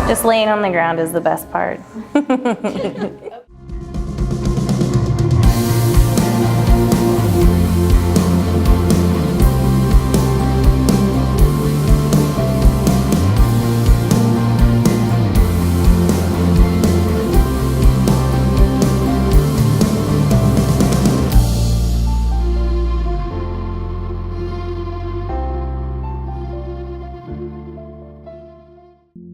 Just laying on the ground is the best part.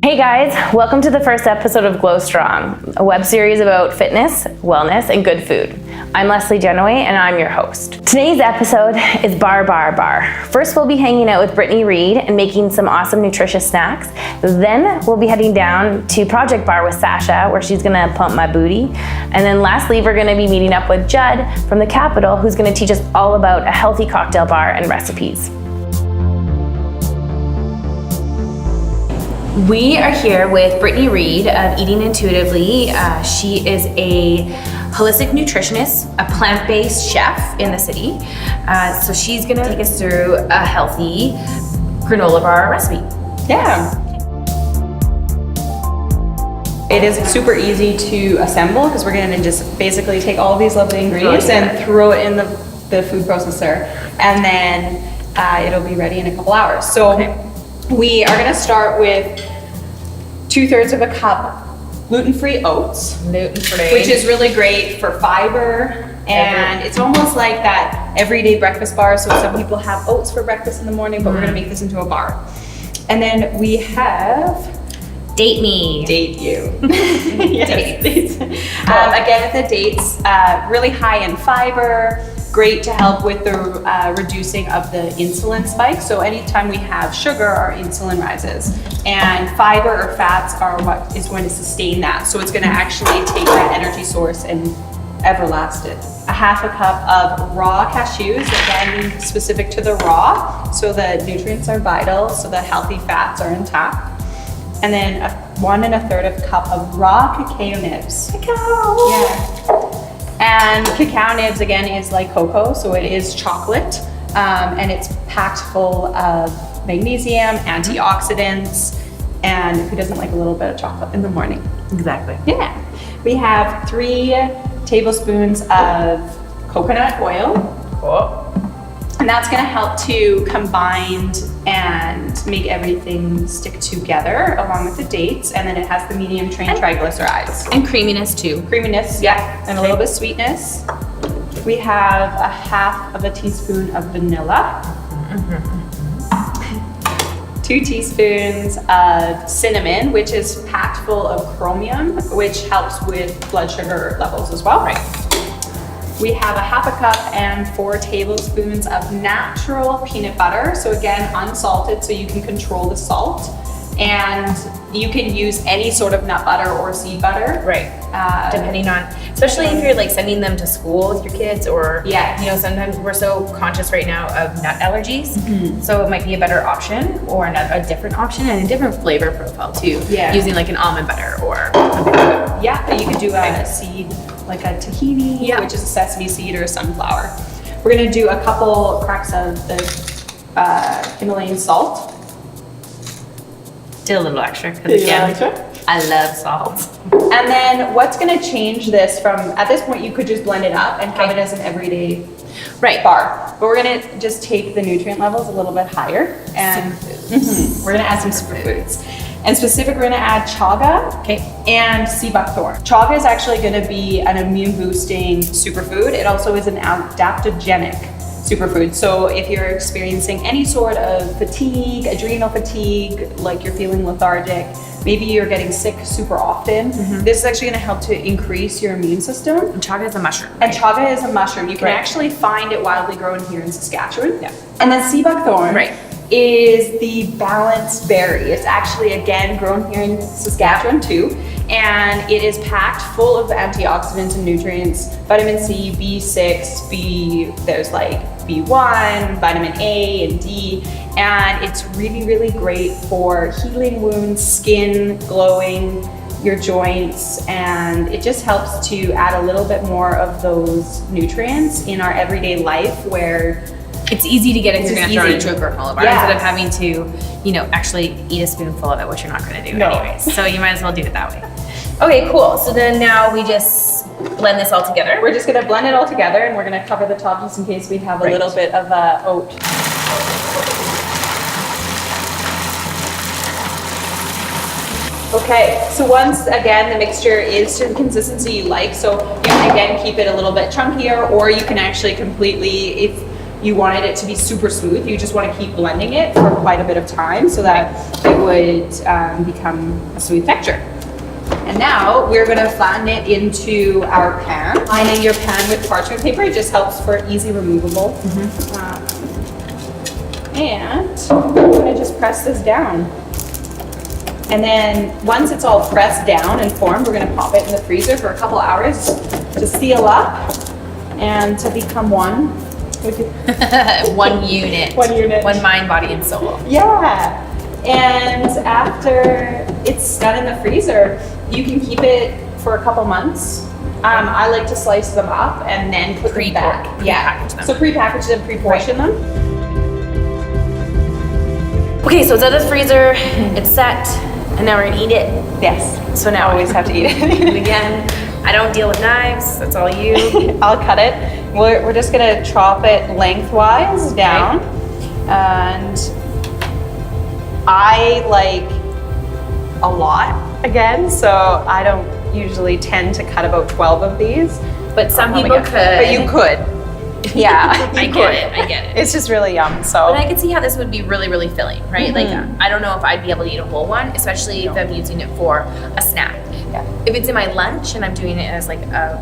Hey guys, welcome to the first episode of glowSTRONG, a web series about fitness, wellness, and good food. I'm Leslie Genoway and I'm your host. Today's episode is Barre, Barre, Barre. First we'll be hanging out with Brittany Reed and making some awesome nutritious snacks. Then we'll be heading down to Project Barre with Sasha, where she's gonna pump my booty. And then lastly, we're gonna be meeting up with Judd from the Capitol, who's gonna teach us all about a healthy cocktail bar and recipes. We are here with Brittany Reed of Eating Intuitively. She is a holistic nutritionist, a plant-based chef in the city. So she's gonna take us through a healthy granola bar recipe. Yeah. It is super easy to assemble because we're gonna just basically take all of these lovely ingredients and throw it in the food processor, and then it'll be ready in a couple hours. So we are gonna start with 2/3 of a cup gluten-free oats. Gluten-free. Which is really great for fiber, and it's almost like that everyday breakfast bar. So some people have oats for breakfast in the morning, but we're gonna make this into a bar. And then we have Date me. Date you. Yes, dates. Again, with the dates, really high in fiber, great to help with the reducing of the insulin spike. So anytime we have sugar, our insulin rises. And fiber or fats are what is going to sustain that. So it's gonna actually take that energy source and everlast it. A half a cup of raw cashews, again, specific to the raw. So the nutrients are vital, so the healthy fats are intact. And then 1 1/3 cup of raw cacao nibs. Cacao! Yeah. And cacao nibs, again, is like cocoa, so it is chocolate, and it's packed full of magnesium, antioxidants, and who doesn't like a little bit of chocolate in the morning? Exactly. Yeah. We have 3 tablespoons of coconut oil. Cool. And that's gonna help to combine and make everything stick together along with the dates. And then it has the medium chain triglycerides. And creaminess too. Creaminess, yeah, and a little bit of sweetness. We have a 1/2 teaspoon of vanilla. 2 teaspoons of cinnamon, which is packed full of chromium, which helps with blood sugar levels as well. Right. We have a 1/2 cup and 4 tablespoons of natural peanut butter. So again, unsalted, so you can control the salt. And you can use any sort of nut butter or seed butter. Right. Depending on, especially if you're like sending them to school with your kids, or you know, sometimes we're so conscious right now of nut allergies. So it might be a better option, or a different option and a different flavor profile too. Yeah. Using like an almond butter or something like that. Yeah, you could do a seed, like a tahini, which is a sesame seed or a sunflower. We're gonna do a couple cracks of the Himalayan salt. Did a little extra because again, I love salt. And then what's gonna change this from, at this point you could just blend it up and have it as an everyday bar. But we're gonna just take the nutrient levels a little bit higher, and we're gonna add some superfoods. And specific, we're gonna add chaga and sea buckthorn. Chaga is actually gonna be an immune boosting superfood. It also is an adaptogenic superfood. So if you're experiencing any sort of fatigue, adrenal fatigue, like you're feeling lethargic, maybe you're getting sick super often, this is actually gonna help to increase your immune system. And chaga is a mushroom. And chaga is a mushroom. You can actually find it wildly grown here in Saskatchewan. And then sea buckthorn is the balanced berry. It's actually, again, grown here in Saskatchewan too. And it is packed full of antioxidants and nutrients, vitamin C, B6, there's like B1, vitamin A and D, and it's really, really great for healing wounds, skin, glowing, your joints, and it just helps to add a little bit more of those nutrients in our everyday life where it's easy to get it because you're gonna throw it into a granola bar instead of having to, you know, actually eat a spoonful of it, which you're not gonna do anyways. So you might as well do it that way. Okay, cool. So then now we just blend this all together. We're just gonna blend it all together, and we're gonna cover the top just in case we have a little bit of oat. Okay, so once again the mixture is to the consistency you like, so you can again keep it a little bit chunkier, or you can actually completely, if you wanted it to be super smooth, you just want to keep blending it for quite a bit of time so that it would become a smooth texture. And now we're going to flatten it into our pan. Lining your pan with parchment paper, it just helps for easy removable. And I'm going to just press this down. And then once it's all pressed down and formed, we're going to pop it in the freezer for a couple hours to seal up and to become one. One unit. One unit. One mind, body, and soul. Yeah. And after it's done in the freezer, you can keep it for a couple months. I like to slice them up and then put them back. Pre-package them. So pre-package them, pre-portion them. Okay, so it's out of the freezer, it's set, and now we're gonna eat it. Yes. So now Always have to eat it. And again, I don't deal with knives, that's all you. I'll cut it. We're just gonna chop it lengthwise down. And I like a lot again, so I don't usually tend to cut about 12 of these. But some people could. But you could. Yeah, I get it. It's just really yum. So, but I could see how this would be really, really filling, right? Like, I don't know if I'd be able to eat a whole one, especially if I'm using it for a snack. Yeah. If it's in my lunch and I'm doing it as like a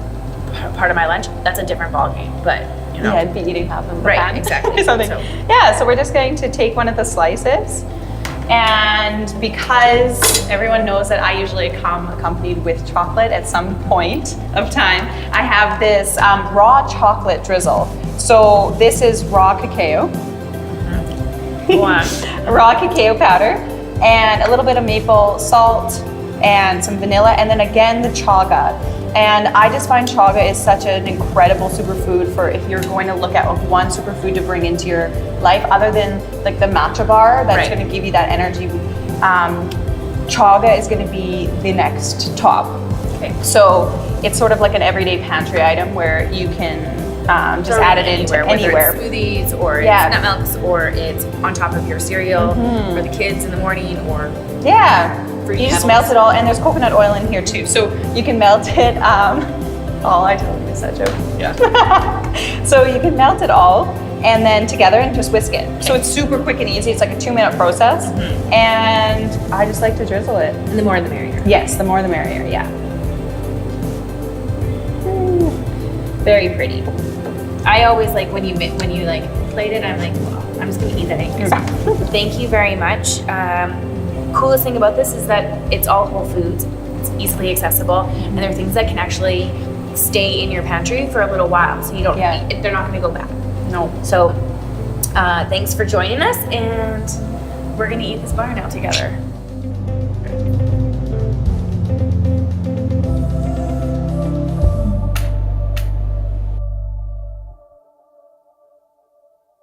part of my lunch, that's a different ballgame. But you know, yeah, I'd be eating half of the right, pan. exactly. Something. So. Yeah, so we're just going to take one of the slices. And because everyone knows that I usually come accompanied with chocolate at some point of time, I have this raw chocolate drizzle. So this is raw cacao, raw cacao powder, and a little bit of maple salt and some vanilla, and then again the chaga. And I just find chaga is such an incredible superfood for if you're going to look at one superfood to bring into your life, other than like the matcha bar that's going to give you that energy. Chaga is going to be the next top. Okay. So it's sort of like an everyday pantry item where you can just add it into anywhere. Whether it's smoothies or it's nut milks or it's on top of your cereal for the kids in the morning or you just melt it all, and there's coconut oil in here too, so you can melt it. I totally missed that joke. Yeah. So you can melt it all and then together and just whisk it. So it's super quick and easy. It's like a 2-minute process, and I just like to drizzle it. And the more the merrier. Yes, the more the merrier. Yeah. Very pretty. I always like when you like plate it, I'm like, well, I'm just gonna eat that anyways. Thank you very much. Coolest thing about this is that it's all whole foods. It's easily accessible, and there are things that can actually stay in your pantry for a little while, so you don't. They're not gonna go bad. No. So, thanks for joining us, and we're gonna eat this bar now together.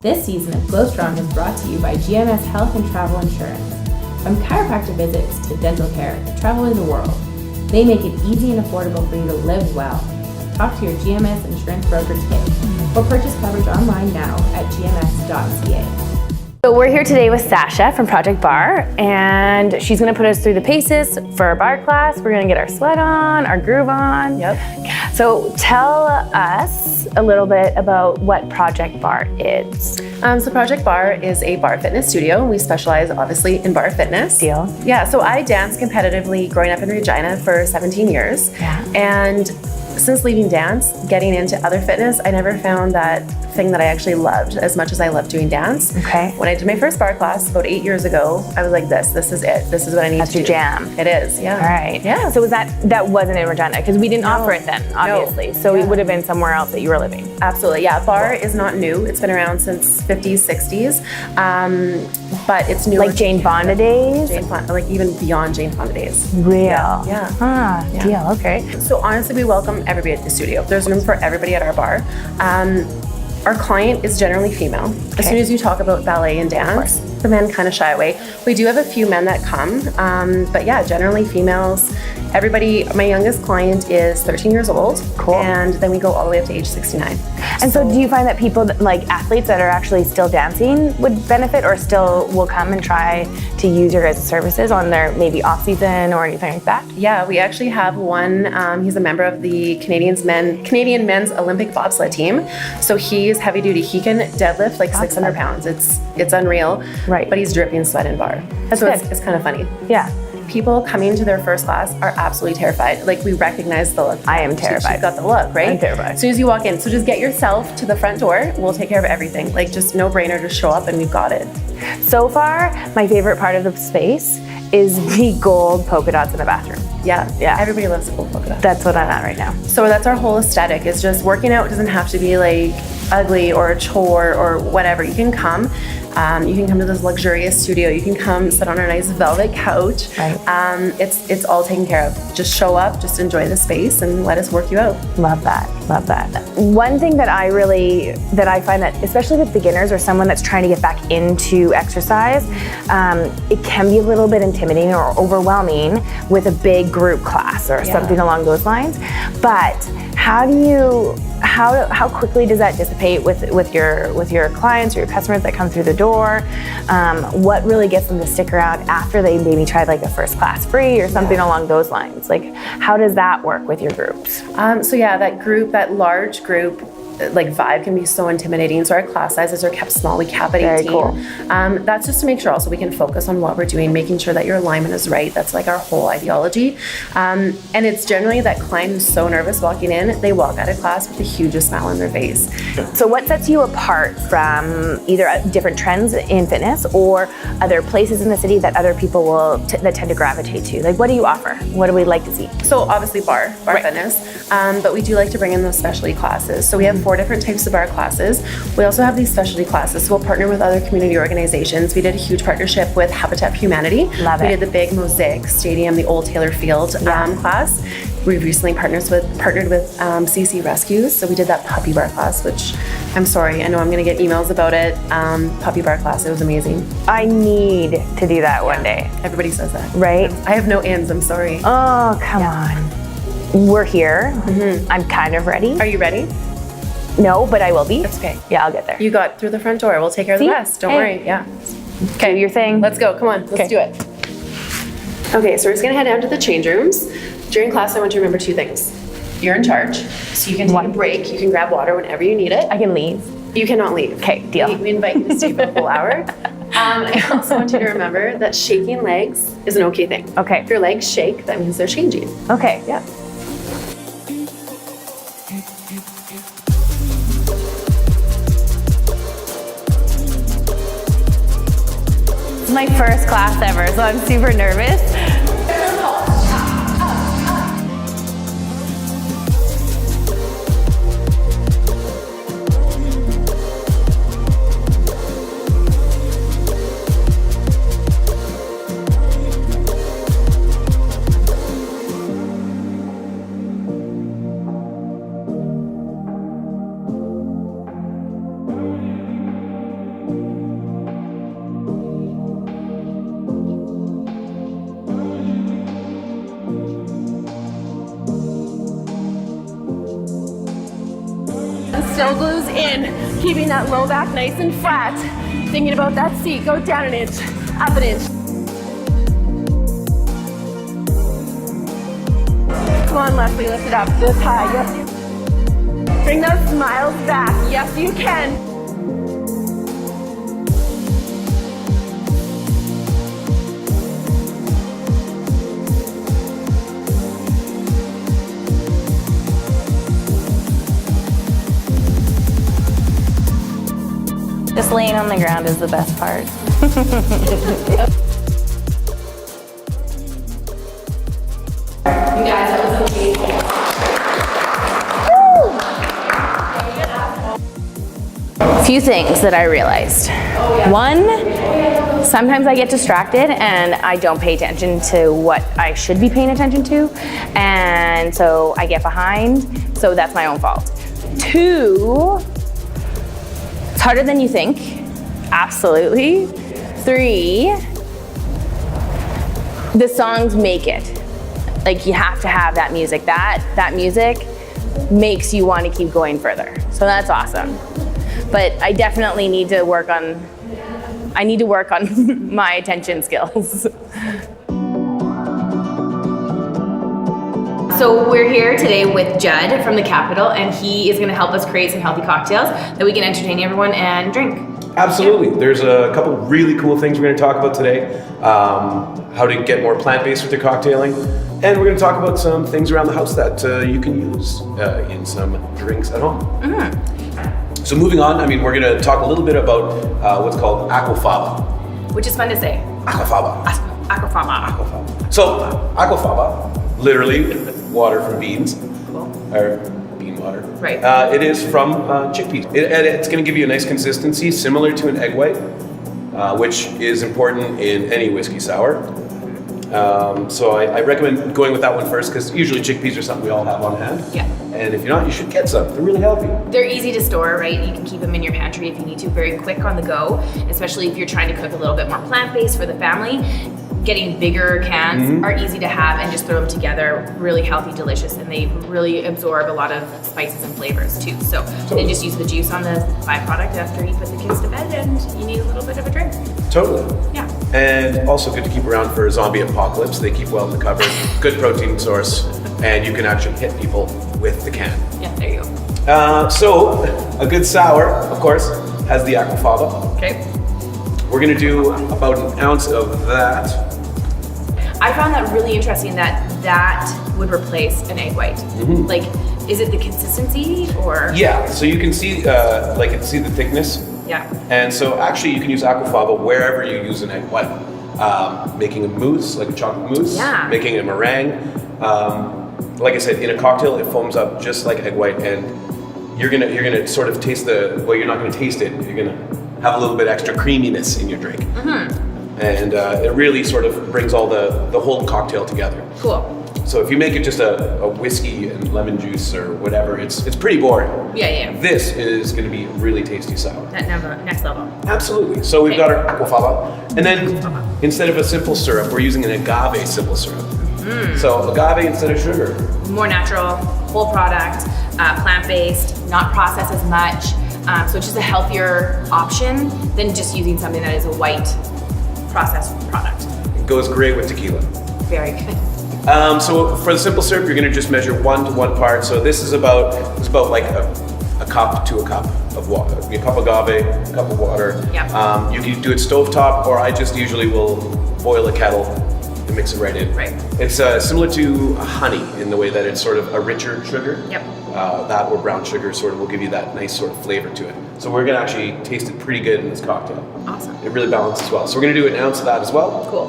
This season of glowSTRONG is brought to you by GMS Health and Travel Insurance. From chiropractor visits to dental care to traveling the world, they make it easy and affordable for you to live well. Talk to your GMS insurance broker today or purchase coverage online now at gms.ca. So we're here today with Sasha from Project Barre, and she's going to put us through the paces for our bar class. We're going to get our sweat on, our groove on. Yep. So tell us a little bit about what Project Barre is. So Project Barre is a bar fitness studio. We specialize obviously in bar fitness. Deal. Yeah, so I danced competitively growing up in Regina for 17 years. Yeah. And since leaving dance, getting into other fitness, I never found that thing that I actually loved as much as I loved doing dance. Okay. When I did my first bar class about 8 years ago, I was like, this is it. This is what I need That's to do. your jam. It is, yeah. All right. Yeah. So was that wasn't in Regina, because we didn't offer it then, obviously. No. So it would have been somewhere else that you were living. Absolutely, yeah. Bar is not new. It's been around since 50s, 60s, but it's newer. Like Jane Fonda days? Like even beyond Jane Fonda days. Real. Yeah. Ah, deal, okay. So honestly, we welcome everybody at the studio. There's room for everybody at our bar. Our client is generally female. As soon as you talk about ballet and dance, the men kind of shy away. We do have a few men that come, but yeah, generally females. Everybody, my youngest client is 13 years old. Cool. And then we go all the way up to age 69. And so do you find that people, like athletes that are actually still dancing would benefit or still will come and try to use your guys' services on their maybe off season or anything like that? Yeah, we actually have one, he's a member of the Canadian men's Olympic bobsled team. So he's heavy duty. He can deadlift like 600 pounds. It's unreal. Right. But he's dripping sweat and bar. That's so good. It's kind of funny. Yeah. People coming to their first class are absolutely terrified. Like, we recognize the look. I am terrified. She's got the look, right? I'm terrified. As soon as you walk in. So just get yourself to the front door. We'll take care of everything. Like, just no brainer, just show up and we've got it. So far, my favorite part of the space is the gold polka dots in the bathroom. Yeah. Yeah. Everybody loves the gold polka dot. That's what I'm at right now. So that's our whole aesthetic. Is just working out doesn't have to be like ugly or a chore or whatever. You can come. You can come to this luxurious studio. You can come sit on our nice velvet couch. Right. It's all taken care of. Just show up, just enjoy the space, and let us work you out. Love that. Love that. One thing that I find that, especially with beginners or someone that's trying to get back into exercise, it can be a little bit intimidating or overwhelming with a big group class or something along those lines. But how quickly does that dissipate with your clients or your customers that come through the door? What really gets them to stick around after they maybe tried like a first class free or something along those lines? Like, how does that work with your groups? So yeah, that large group like vibe can be so intimidating. So our class sizes are kept small. We cap at 18. Very cool. That's just to make sure also we can focus on what we're doing, making sure that your alignment is right. That's like our whole ideology. And it's generally that client who's so nervous walking in, they walk out of class with the hugest smile on their face. So what sets you apart from either different trends in fitness or other places in the city that other people that tend to gravitate to? Like, what do you offer? What do we like to see? So obviously bar fitness, but we do like to bring in those specialty classes. So we have 4 different types of bar classes. We also have these specialty classes. So we'll partner with other community organizations. We did a huge partnership with Habitat for Humanity. Love it. We did the big Mosaic Stadium, the Old Taylor Field class. We've recently partnered with CC Rescues. So we did that puppy bar class, which I'm sorry, I know I'm gonna get emails about it. Puppy bar class, it was amazing. I need to do that one day. Everybody says that. Right? I have no ends, I'm sorry. Oh, come on. We're here. I'm kind of ready. Are you ready? No, but I will be. That's okay. Yeah, I'll get there. You got through the front door. We'll take care of the rest. Don't worry. Yeah. Okay, do your thing. Let's go. Come on. Let's do it. Okay, so we're just gonna head down to the change rooms. During class, I want you to remember 2 things. You're in charge, so you can take a break. You can grab water whenever you need it. I can leave. You cannot leave. Okay, deal. We invite you to stay for the whole hour. I also want you to remember that shaking legs is an okay thing. Okay. If your legs shake, that means they're changing. Okay. Yeah. It's my first class ever, so I'm super nervous. Still glues in, keeping that low back nice and flat. Thinking about that seat, go down an inch, up an inch. Come on, Leslie, lift it up this high. Yes, you. Bring those smiles back. Yes, you can. Just laying on the ground is the best part. You guys, that was amazing. Few things that I realized. One, sometimes I get distracted and I don't pay attention to what I should be paying attention to, and so I get behind, so that's my own fault. 2, It's harder than you think. Absolutely. 3, the songs make it. Like you have to have that music. That music makes you want to keep going further. So that's awesome. But I definitely need to work on my attention skills. So we're here today with Judd from the Capitol, and he is going to help us create some healthy cocktails that we can entertain everyone and drink. Absolutely. There's a couple really cool things we're going to talk about today. How to get more plant-based with your cocktailing. And we're going to talk about some things around the house that you can use in some drinks at home. Mm-hmm. So moving on, we're going to talk a little bit about what's called aquafaba. Which is fun to say. Aquafaba. Aquafaba. Aquafaba. So aquafaba, literally water from beans. Cool. Or bean water. Right. It is from chickpeas. And it's going to give you a nice consistency similar to an egg white, which is important in any whiskey sour. So I recommend going with that one first because usually chickpeas are something we all have on hand. Yeah. And if you're not, you should get some. They're really healthy. They're easy to store, right? You can keep them in your pantry if you need to, very quick on the go, especially if you're trying to cook a little bit more plant-based for the family. Getting bigger cans are easy to have and just throw them together, really healthy, delicious, and they really absorb a lot of spices and flavors too. So then just use the juice on the byproduct after you put the kids to bed and you need a little bit of a drink. Totally. Yeah. And also good to keep around for a zombie apocalypse. They keep well in the cupboard. Good protein source. And you can actually hit people with the can. Yeah, there you go. So a good sour, of course, has the aquafaba. Okay. We're gonna do about an ounce of that. I found that really interesting that would replace an egg white. Mm-hmm. Like, is it the consistency or? Yeah, so you can see see the thickness. Yeah. And so actually you can use aquafaba wherever you use an egg white. Making a mousse, like a chocolate mousse. Yeah. Making a meringue. Like I said, in a cocktail it foams up just like egg white, and you're gonna sort of taste you're not gonna taste it. You're gonna have a little bit extra creaminess in your drink. Mm-hmm. And it really sort of brings all the whole cocktail together. Cool. So if you make it just a whiskey and lemon juice or whatever, it's pretty boring. Yeah. This is going to be really tasty sour. Next level. Absolutely. So we've got our aquafaba, and then instead of a simple syrup, we're using an agave simple syrup. So agave instead of sugar. More natural, whole product, plant-based, not processed as much. So it's just a healthier option than just using something that is a white processed product. It goes great with tequila. Very good. So for the simple syrup, you're going to just measure 1 to 1 part. So this is about like a cup to a cup of water. A cup of agave, a cup of water. Yeah. You can do it stovetop, or I just usually will boil a kettle and mix it right in. Right. It's similar to honey in the way that it's sort of a richer sugar. Yep. That or brown sugar sort of will give you that nice sort of flavor to it. So we're going to actually taste it pretty good in this cocktail. Awesome. It really balances well. So we're going to do an ounce of that as well. Cool.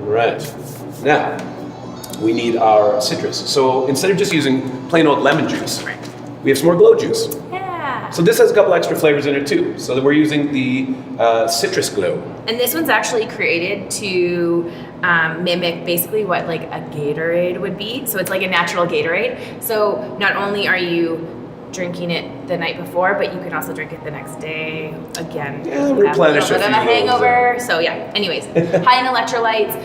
Right. Now, we need our citrus. So instead of just using plain old lemon juice, we have some more glow juice. Yeah. So this has a couple extra flavors in it too. So we're using the citrus glow. And this one's actually created to mimic basically what like a Gatorade would be. So it's like a natural Gatorade. So not only are you drinking it the night before, but you can also drink it the next day again. Yeah, replenish a little bit of a few hangover. So yeah, anyways, high in electrolytes,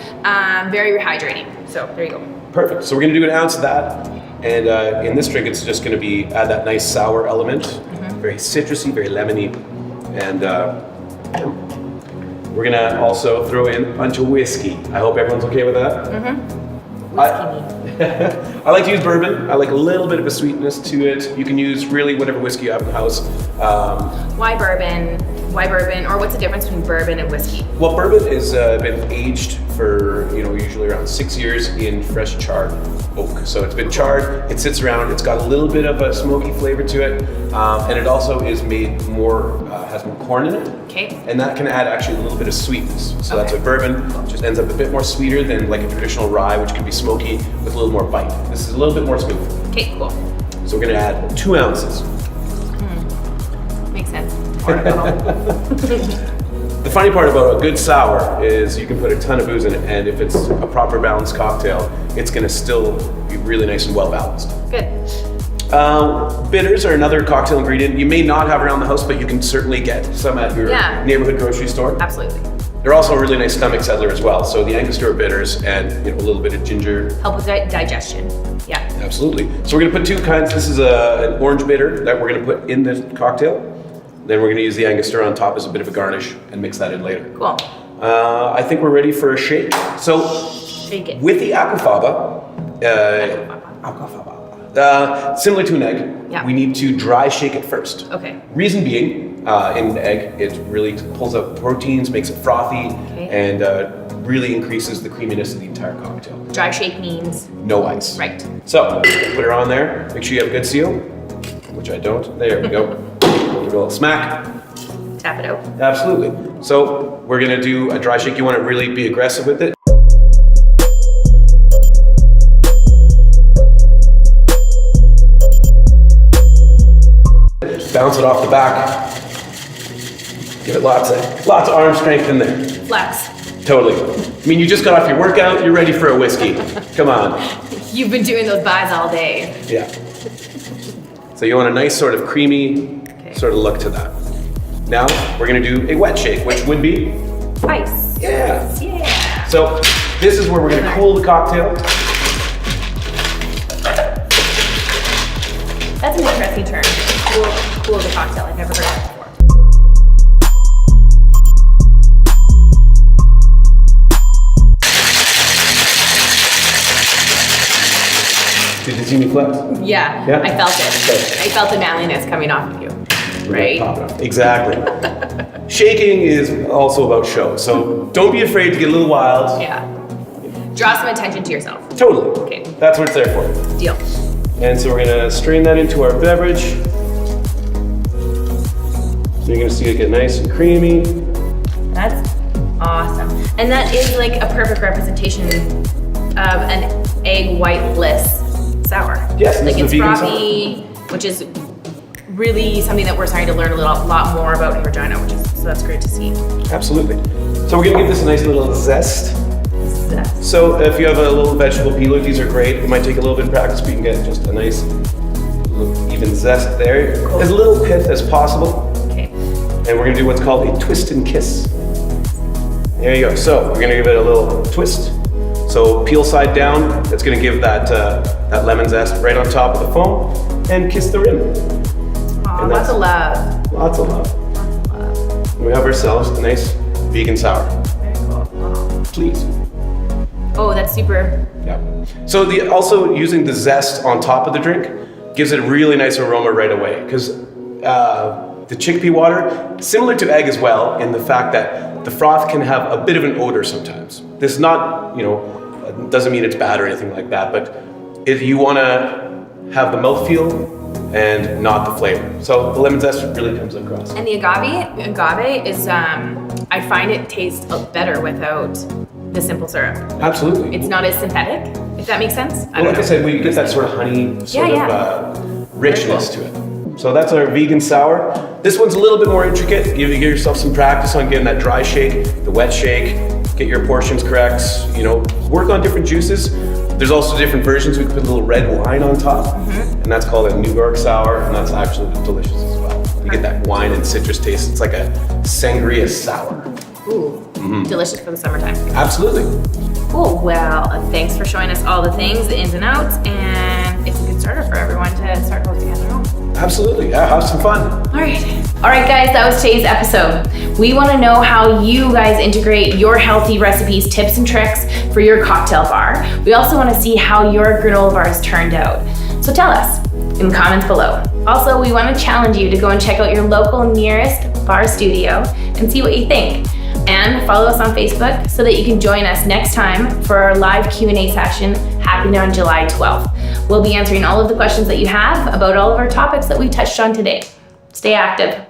very rehydrating. So there you go. Perfect. So we're gonna do an ounce of that. And in this drink, it's just gonna be add that nice sour element. Very citrusy, very lemony. And we're gonna also throw in a bunch of whiskey. I hope everyone's okay with that. I like to use bourbon. I like a little bit of a sweetness to it. You can use really whatever whiskey you have in the house. Why bourbon? Why bourbon? Or what's the difference between bourbon and whiskey? Well, bourbon has been aged for usually around 6 years in fresh charred oak. So it's been charred. It sits around. It's got a little bit of a smoky flavor to it, and it also is made more has more corn in it. Okay. And that can add actually a little bit of sweetness. So that's why bourbon just ends up a bit more sweeter than like a traditional rye, which can be smoky with a little more bite. This is a little bit more smooth. Okay, cool. So we're gonna add 2 ounces. Makes sense. The funny part about a good sour is you can put a ton of booze in it, and if it's a proper balanced cocktail, it's gonna still be really nice and well balanced. Good. Bitters are another cocktail ingredient you may not have around the house, but you can certainly get some at your neighborhood grocery store. Absolutely. They're also a really nice stomach settler as well. So the Angostura bitters and a little bit of ginger. Help with digestion. Yeah. Absolutely. So we're gonna put two kinds. This is an orange bitter that we're gonna put in the cocktail. Then we're gonna use the Angostura on top as a bit of a garnish and mix that in later. Cool. I think we're ready for a shake. So Shake it. with the aquafaba, similar to an egg, we need to dry shake it first. Okay. Reason being, in the egg, it really pulls out proteins, makes it frothy, and really increases the creaminess of the entire cocktail. Dry shake means? No ice. Right. So, put her on there. Make sure you have a good seal, which I don't. There we go. Give it a little smack. Tap it out. Absolutely. So, we're gonna do a dry shake. You wanna really be aggressive with it. Bounce it off the back. Give it lots of arm strength in there. Flex. Totally. I mean, you just got off your workout, you're ready for a whiskey. Come on. You've been doing those buys all day. Yeah. So you want a nice sort of creamy sort of look to that. Now, we're gonna do a wet shake, which would be? Ice. Yeah. Yeah. So this is where we're gonna cool the cocktail. That's an interesting term. Cool the cocktail. I've never heard that before. Did you see me flex? Yeah, Yeah? I felt it. Okay. I felt the manliness coming off of you. Right? Exactly. Shaking is also about show, so don't be afraid to get a little wild. Yeah. Draw some attention to yourself. Totally. Okay. That's what it's there for. Deal. And so we're gonna strain that into our beverage. So you're gonna see it get nice and creamy. That's awesome. And that is like a perfect representation of an egg white bliss sour. Yes, and like this is it's a vegan frothy, which is really something that we're starting to learn a lot more about in Regina, so that's great to see. Absolutely. So we're gonna give this a nice little zest. So if you have a little vegetable peeler, these are great. It might take a little bit of practice, but you can get just a nice even zest there. Cool. As little pith as possible. Okay. And we're gonna do what's called a twist and kiss. There you go. So we're gonna give it a little twist. So peel side down. That's gonna give that that lemon zest right on top of the foam, and kiss the rim. Aw, And lots of love. Lots of love. We have ourselves a nice vegan sour. Very cool. Wow. Please. Oh, that's super. Yeah. So also using the zest on top of the drink gives it a really nice aroma right away, because the chickpea water, similar to egg as well, in the fact that the froth can have a bit of an odor sometimes. This is not, doesn't mean it's bad or anything like that, but if you want to have the mouthfeel and not the flavor. So the lemon zest really comes across. And the agave is, I find it tastes better without the simple syrup. Absolutely. It's not as synthetic, if that makes sense. Well, like I said, we get that sort of honey sort of richness to it. So that's our vegan sour. This one's a little bit more intricate. You give yourself some practice on getting that dry shake, the wet shake, get your portions correct, work on different juices. There's also different versions. We can put a little red wine on top, and that's called a New York sour, and that's actually delicious as well. You get that wine and citrus taste. It's like a sangria sour. Ooh, delicious for the summertime. Absolutely. Cool, well, thanks for showing us all the things, the ins and outs, and it's a good starter for everyone to start hosting at their home. Absolutely, yeah, have some fun. All right. All right, guys, that was today's episode. We want to know how you guys integrate your healthy recipes, tips, and tricks for your cocktail bar. We also want to see how your granola bars turned out. So tell us in the comments below. Also, we want to challenge you to go and check out your local nearest bar studio and see what you think. And follow us on Facebook so that you can join us next time for our live Q&A session happening on July 12th. We'll be answering all of the questions that you have about all of our topics that we touched on today. Stay active.